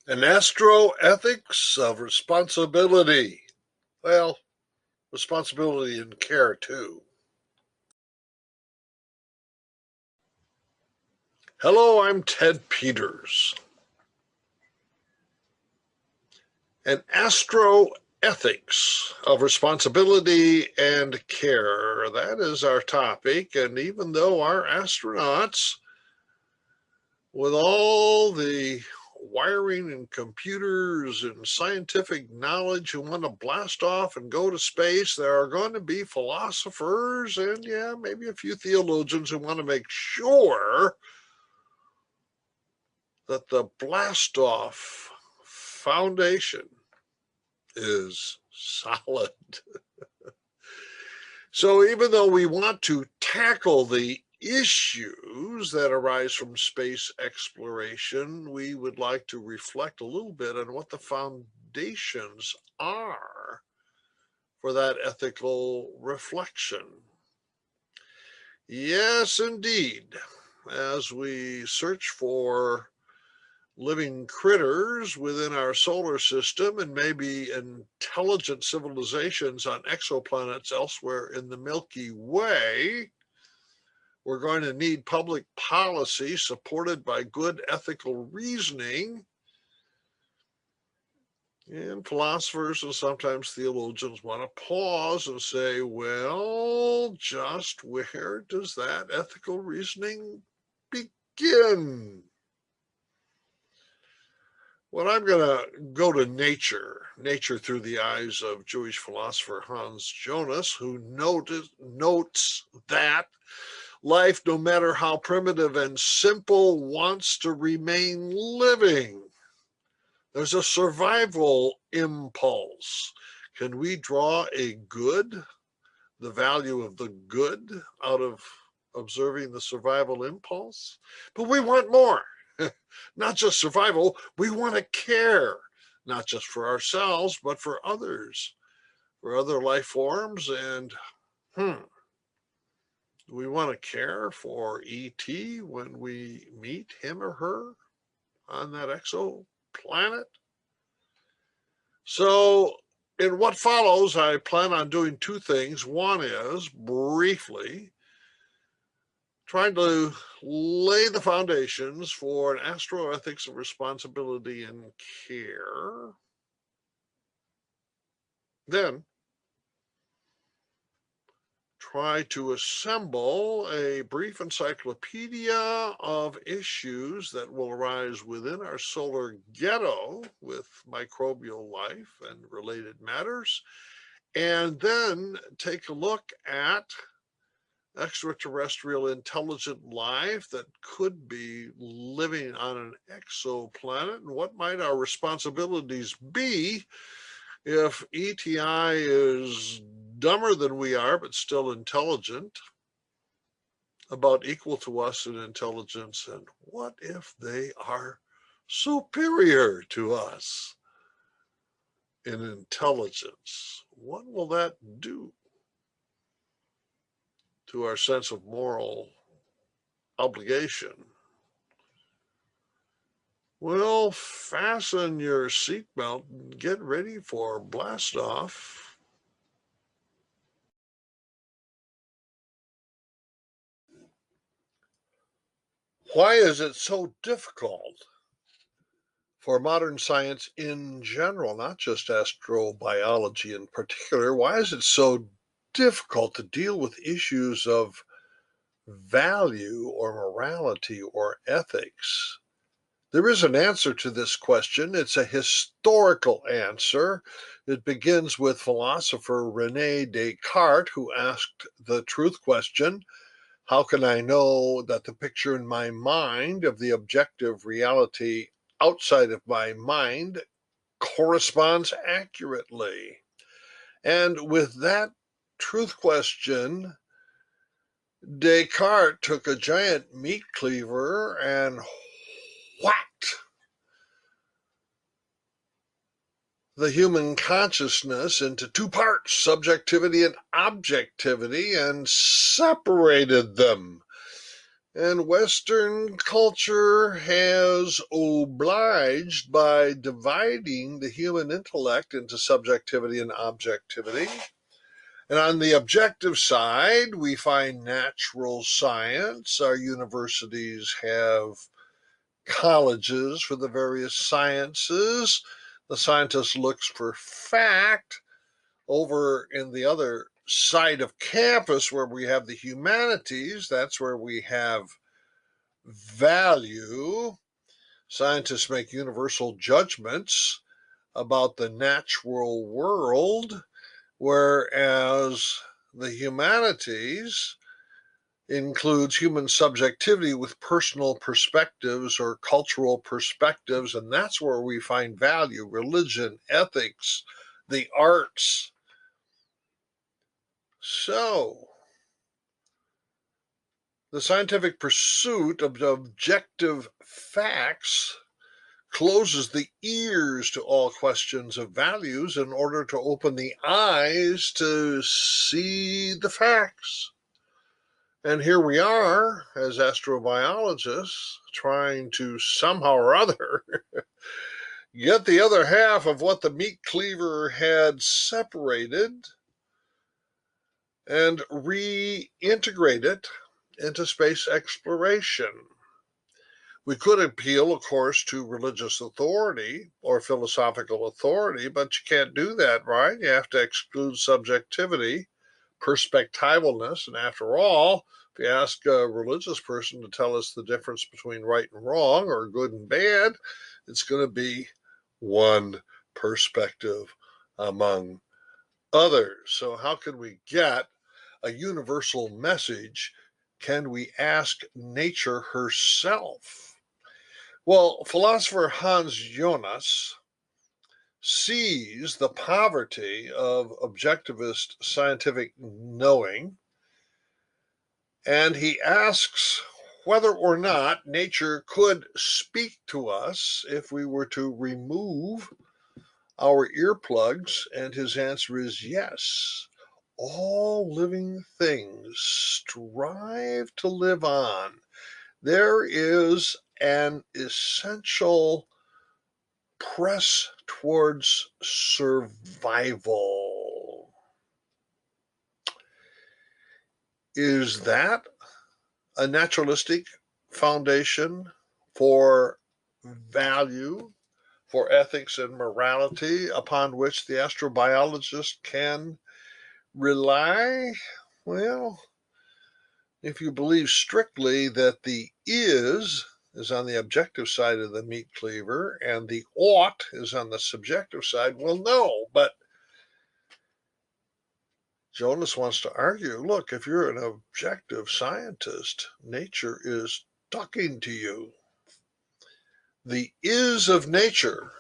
An astroethics of responsibility. Well, responsibility and care too. Hello, I'm Ted Peters. An astroethics of responsibility and care. That is our topic. And even though our astronauts, with all the wiring and computers and scientific knowledge who want to blast off and go to space, there are going to be philosophers and, yeah, maybe a few theologians who want to make sure that the blast off foundation is solid. So even though we want to tackle the issues that arise from space exploration, we would like to reflect a little bit on what the foundations are for that ethical reflection. Yes, indeed. As we search for living critters within our solar system and maybe intelligent civilizations on exoplanets elsewhere in the Milky Way, we're going to need public policy supported by good ethical reasoning. And philosophers and sometimes theologians want to pause and say, well, just where does that ethical reasoning begin? Well, I'm going to go to nature through the eyes of Jewish philosopher Hans Jonas, who notes that life, no matter how primitive and simple, wants to remain living. There's a survival impulse. Can we draw the value of the good out of observing the survival impulse? But we want more. Not just survival, we want to care, not just for ourselves, but for others, for other life forms. And we want to care for ET when we meet him or her on that exoplanet. So in what follows, I plan on doing two things. One is, briefly, trying to lay the foundations for an astroethics of responsibility and care. Then try to assemble a brief encyclopedia of issues that will arise within our solar ghetto with microbial life and related matters, and then take a look at extraterrestrial intelligent life that could be living on an exoplanet, and what might our responsibilities be if ETI is dumber than we are but still intelligent, about equal to us in intelligence, and what if they are superior to us in intelligence? What will that do to our sense of moral obligation? Well, fasten your seatbelt and get ready for blast off. Why is it so difficult for modern science in general, not just astrobiology in particular? Why is it so difficult to deal with issues of value or morality or ethics? There is an answer to this question. It's a historical answer. It begins with philosopher Rene Descartes, who asked the truth question: how can I know that the picture in my mind of the objective reality outside of my mind corresponds accurately? And with that truth question, Descartes took a giant meat cleaver and whacked the human consciousness into two parts, subjectivity and objectivity, and separated them. And Western culture has obliged by dividing the human intellect into subjectivity and objectivity. And on the objective side, we find natural science. Our universities have colleges for the various sciences. The scientist looks for fact. Over in the other side of campus, where we have the humanities, that's where we have value. Scientists make universal judgments about the natural world, whereas the humanities includes human subjectivity with personal perspectives or cultural perspectives, and that's where we find value: religion, ethics, the arts. So, the scientific pursuit of objective facts closes the ears to all questions of values in order to open the eyes to see the facts. And here we are, as astrobiologists, trying to somehow or other get the other half of what the meat cleaver had separated and reintegrate it into space exploration. We could appeal, of course, to religious authority or philosophical authority, but you can't do that, right? You have to exclude subjectivity, perspectivalness, and after all, if you ask a religious person to tell us the difference between right and wrong or good and bad, it's going to be one perspective among others. So how can we get a universal message? Can we ask nature herself? Well, philosopher Hans Jonas sees the poverty of objectivist scientific knowing, and he asks whether or not nature could speak to us if we were to remove our earplugs, and his answer is yes. All living things strive to live on. There is an essential press towards survival. Is that a naturalistic foundation for value, for ethics and morality upon which the astrobiologist can rely? Well, if you believe strictly that the is on the objective side of the meat cleaver and the ought is on the subjective side, well, no. But Jonas wants to argue, look, if you're an objective scientist, nature is talking to you. The is of nature,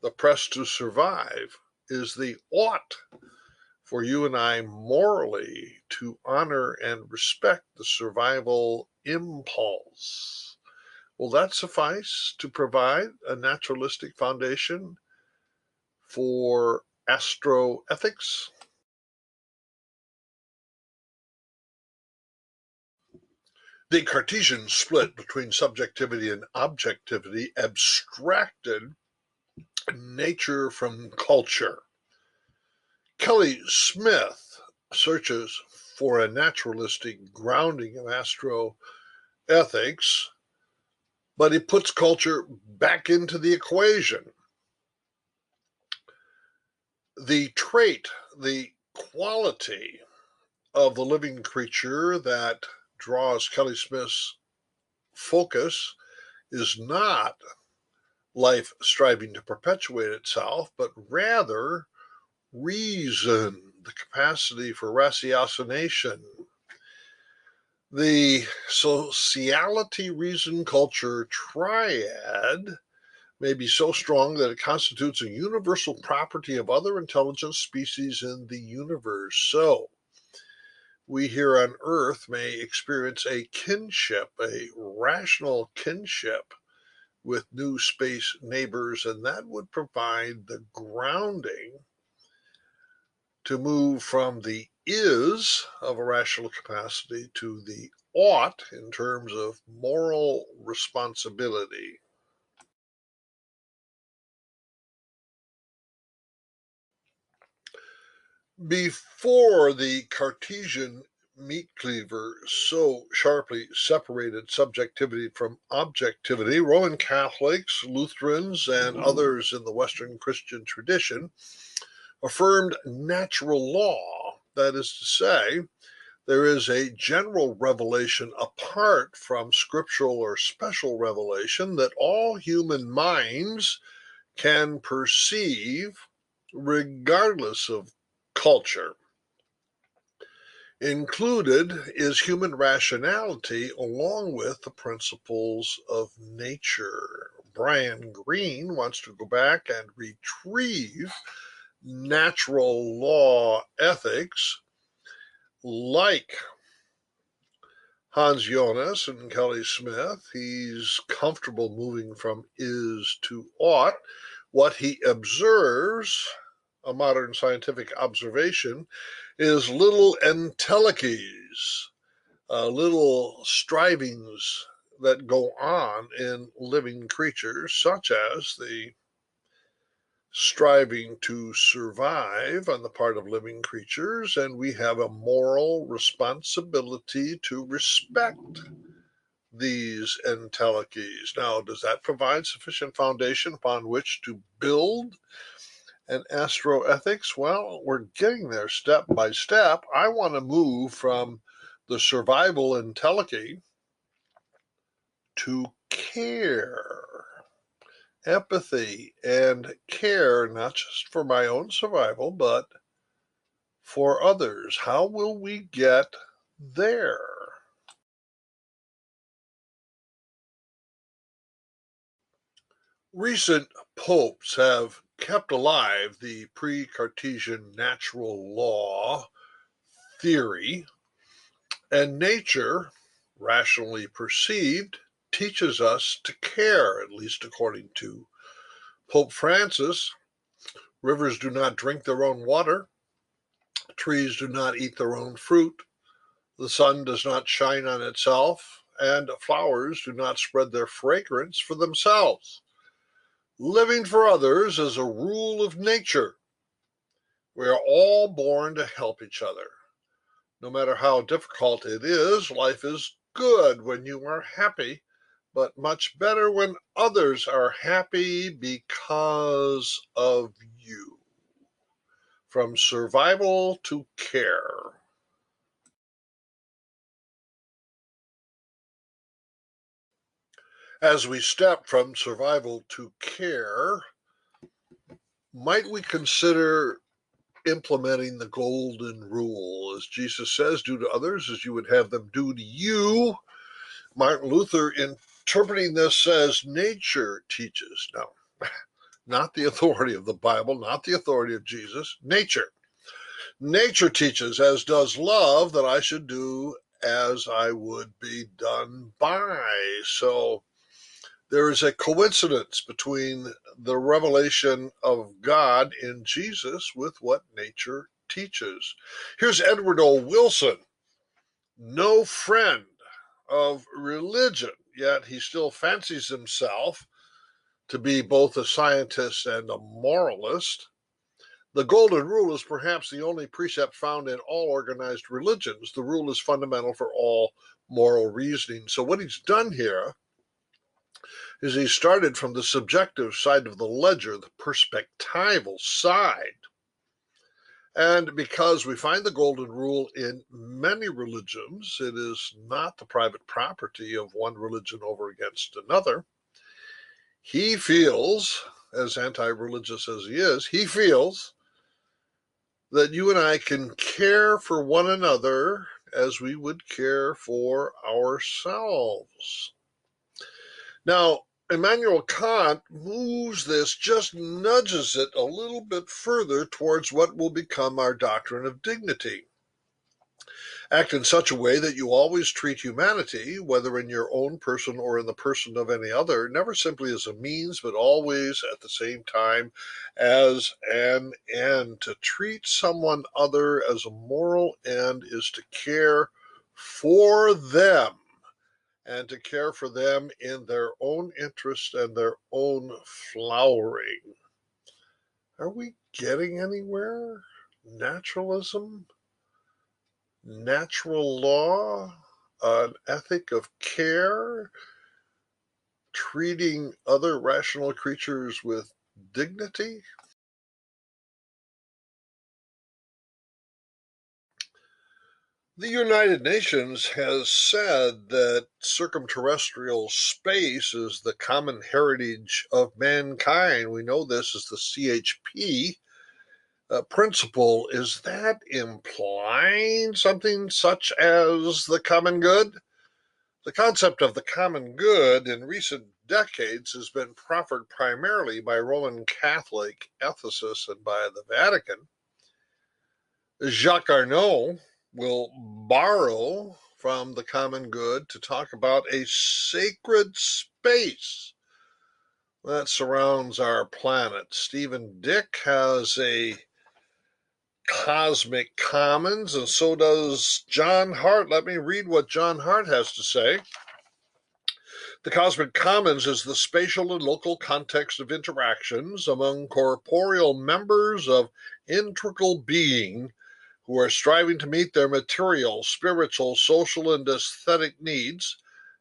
the press to survive, is the ought for you and I morally to honor and respect the survival impulse. Will that suffice to provide a naturalistic foundation for astroethics? The Cartesian split between subjectivity and objectivity abstracted nature from culture. Kelly Smith searches for a naturalistic grounding of astroethics, but he puts culture back into the equation. The trait, the quality of the living creature that draws Kelly Smith's focus is not life striving to perpetuate itself, but rather reason, the capacity for ratiocination. The sociality reason culture triad may be so strong that it constitutes a universal property of other intelligent species in the universe. So, we here on Earth may experience a kinship, a rational kinship with new space neighbors, and that would provide the grounding to move from the is of a rational capacity to the ought in terms of moral responsibility. Before the Cartesian meat cleaver so sharply separated subjectivity from objectivity, Roman Catholics, Lutherans, and others in the Western Christian tradition affirmed natural law. That is to say, there is a general revelation apart from scriptural or special revelation that all human minds can perceive regardless of culture. Included is human rationality along with the principles of nature. Brian Greene wants to go back and retrieve natural law ethics like Hans Jonas and Kelly Smith. He's comfortable moving from is to ought. What he observes, a modern scientific observation, is little entelechies, little strivings that go on in living creatures, such as the striving to survive on the part of living creatures, and we have a moral responsibility to respect these entelechies. Now, does that provide sufficient foundation upon which to build an astroethics? Well, we're getting there step by step. I want to move from the survival entelechy to care, empathy, and care, not just for my own survival, but for others. How will we get there? Recent popes have kept alive the pre-Cartesian natural law theory, and nature, rationally perceived, teaches us to care, at least according to Pope Francis. Rivers do not drink their own water, trees do not eat their own fruit, the sun does not shine on itself, and flowers do not spread their fragrance for themselves. Living for others is a rule of nature. We are all born to help each other. No matter how difficult it is, life is good when you are happy, but much better when others are happy because of you. From survival to care. As we step from survival to care, might we consider implementing the golden rule? As Jesus says, do to others as you would have them do to you. Martin Luther, interpreting this, says nature teaches. No, not the authority of the Bible, not the authority of Jesus. Nature. Nature teaches, as does love, that I should do as I would be done by. So there is a coincidence between the revelation of God in Jesus with what nature teaches. Here's Edward O. Wilson, no friend of religion, yet he still fancies himself to be both a scientist and a moralist. The golden rule is perhaps the only precept found in all organized religions. The rule is fundamental for all moral reasoning. So what he's done here is he started from the subjective side of the ledger, the perspectival side. And because we find the golden rule in many religions, it is not the private property of one religion over against another. He feels, as anti-religious as he feels that you and I can care for one another as we would care for ourselves. Now, Immanuel Kant moves this, just nudges it a little bit further towards what will become our doctrine of dignity. Act in such a way that you always treat humanity, whether in your own person or in the person of any other, never simply as a means, but always at the same time as an end. To treat someone other as a moral end is to care for them and to care for them in their own interest and their own flowering. Are we getting anywhere? Naturalism? Natural law? An ethic of care? Treating other rational creatures with dignity? The United Nations has said that circumterrestrial space is the common heritage of mankind. We know this as the CHP principle. Is that implying something such as the common good? The concept of the common good in recent decades has been proffered primarily by Roman Catholic ethicists and by the Vatican. Jacques Arnaud will borrow from the common good to talk about a sacred space that surrounds our planet. Stephen Dick has a cosmic commons, and so does John Hart. Let me read what John Hart has to say. The cosmic commons is the spatial and local context of interactions among corporeal members of integral being who are striving to meet their material, spiritual, social, and aesthetic needs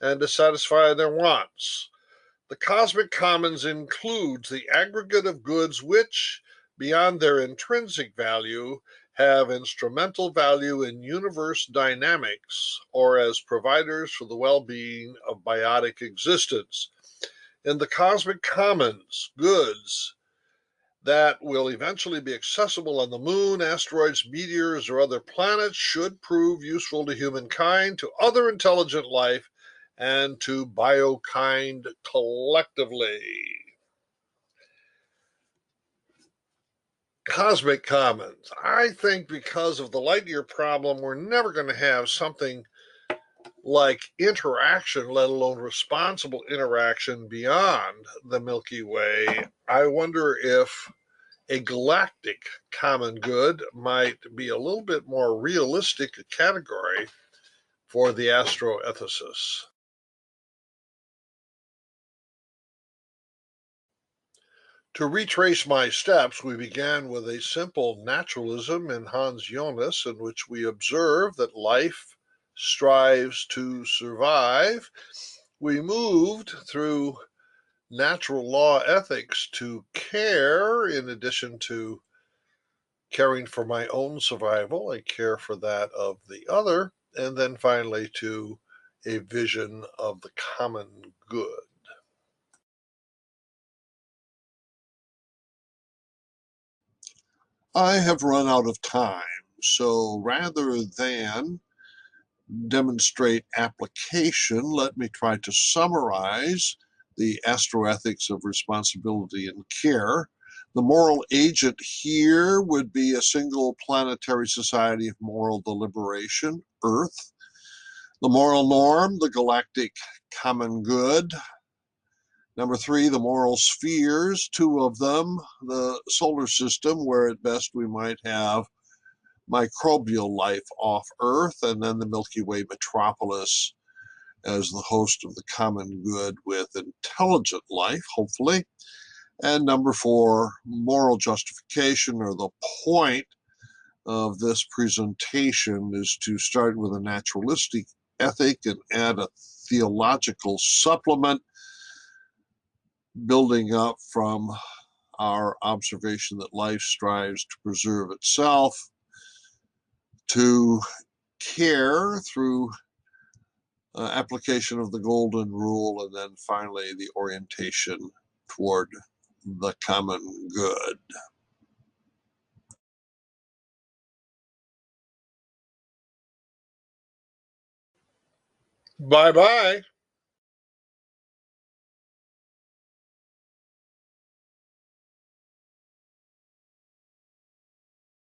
and to satisfy their wants. The cosmic commons includes the aggregate of goods which, beyond their intrinsic value, have instrumental value in universe dynamics or as providers for the well-being of biotic existence. In the cosmic commons, goods that will eventually be accessible on the moon, asteroids, meteors, or other planets should prove useful to humankind, to other intelligent life, and to biokind collectively. Cosmic commons. I think because of the light year problem, we're never going to have something like interaction, let alone responsible interaction beyond the Milky Way. I wonder if a galactic common good might be a little bit more realistic category for the astroethicists. To retrace my steps, we began with a simple naturalism in Hans Jonas, in which we observe that life strives to survive. We moved through natural law ethics to care, in addition to caring for my own survival, I care for that of the other, and then finally to a vision of the common good. I have run out of time, so rather than demonstrate application, let me try to summarize the astroethics of responsibility and care. The moral agent here would be a single planetary society of moral deliberation, Earth. The moral norm, the galactic common good. Number three, the moral spheres, two of them, the solar system, where at best we might have microbial life off Earth, and then the Milky Way metropolis as the host of the common good with intelligent life, hopefully. And number four, moral justification, or the point of this presentation is to start with a naturalistic ethic and add a theological supplement, building up from our observation that life strives to preserve itself, to care through application of the golden rule, and then finally the orientation toward the common good. Bye-bye.